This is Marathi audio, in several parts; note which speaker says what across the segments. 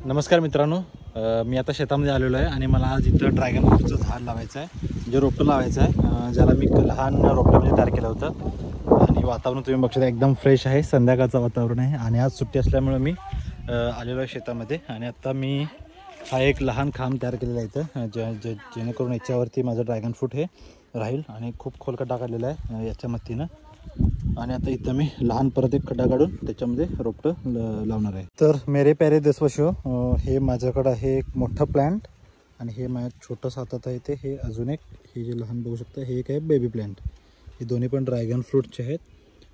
Speaker 1: नमस्कार मित्रांनो, मी आता शेतामध्ये आलेलो आहे आणि मला आज इथं ड्रॅगन फ्रूटचं झाड लावायचं आहे, जे रोपटं लावायचं आहे, ज्याला मी लहान रोपट्यामध्ये तयार केलं होतं. आणि वातावरण तुम्ही बघू शकता एकदम फ्रेश आहे, संध्याकाळचं वातावरण आहे आणि आज सुट्टी असल्यामुळे मी आलेलो आहे शेतामध्ये. आणि आता मी हा एक लहान खांब तयार केलेला आहे इथं, जेणेकरून याच्यावरती माझं ड्रॅगन फ्रूट हे राहील. आणि खूप खोल खड्डा काढलेला आहे याच्या मदतीनं. आणि आता इथं मी लहान परत एक खड्डा काढून त्याच्यामध्ये रोपटं लावणार आहे. तर मेरे प्यारे देशवासियो, हे माझ्याकडं आहे एक मोठा प्लांट आणि हे माझ्या छोटंसं हातात आहे ते. हे अजून एक, हे जे लहान बघू शकता, हे एक आहे बेबी प्लांट. हे दोन्ही पण ड्रॅगन फ्रूटचे आहेत.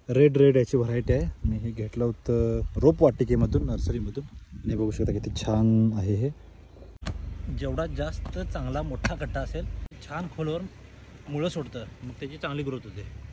Speaker 1: रेड याची व्हरायटी आहे. मी हे घेतलं होतं रोपवाटिकेमधून, नर्सरीमधून. आणि बघू शकता किती छान आहे हे. जेवढा जास्त चांगला मोठा खड्डा असेल, छान खोलवर मुळं सोडतं, मग त्याची चांगली ग्रोथ होते.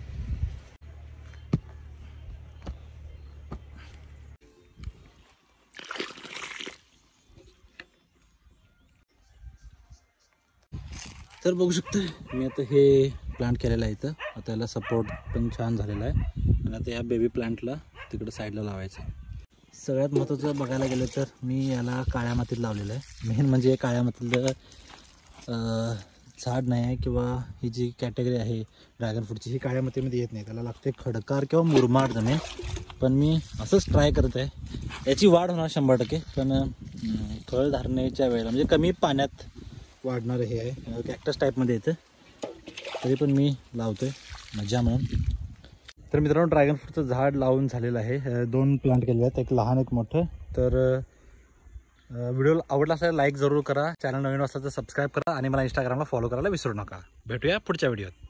Speaker 1: तर बघू शकता मी आता हे प्लांट केलेलं आहे इथं. आता याला सपोर्ट पण छान झालेला आहे. आणि आता ह्या बेबी प्लांटला तिकडं साईडला लावायचं आहे. सगळ्यात महत्त्वाचं बघायला गेलं तर मी याला काळ्या मातीत लावलेलं आहे. मेन म्हणजे काळ्या मातीतलं झाड नाही आहे, किंवा ही जी कॅटेगरी आहे ड्रॅगन फ्रूटची, ही काळ्या मातीमध्ये येत नाही. त्याला लागते खडकार किंवा मुरमाड जमीन. पण मी असंच ट्राय करत आहे. याची वाढ होणार 100%, पण फळ धारणेच्या वेळेला म्हणजे कमी पाण्यात वाढणार हे आहे. कॅक्टस टाईपमध्ये येतं, तरी पण मी लावतोय मजा म्हणून. तर मित्रांनो, ड्रॅगन फ्रूटचं झाड लावून झालेलं आहे. 2 प्लांट केलेले आहेत, एक लहान एक मोठं. तर व्हिडिओ आवडला असेल लाईक जरूर करा, चॅनल नवीन असला तर सबस्क्राईब करा आणि मला इंस्टाग्रामला फॉलो करायला विसरू नका. भेटूया पुढच्या व्हिडिओत.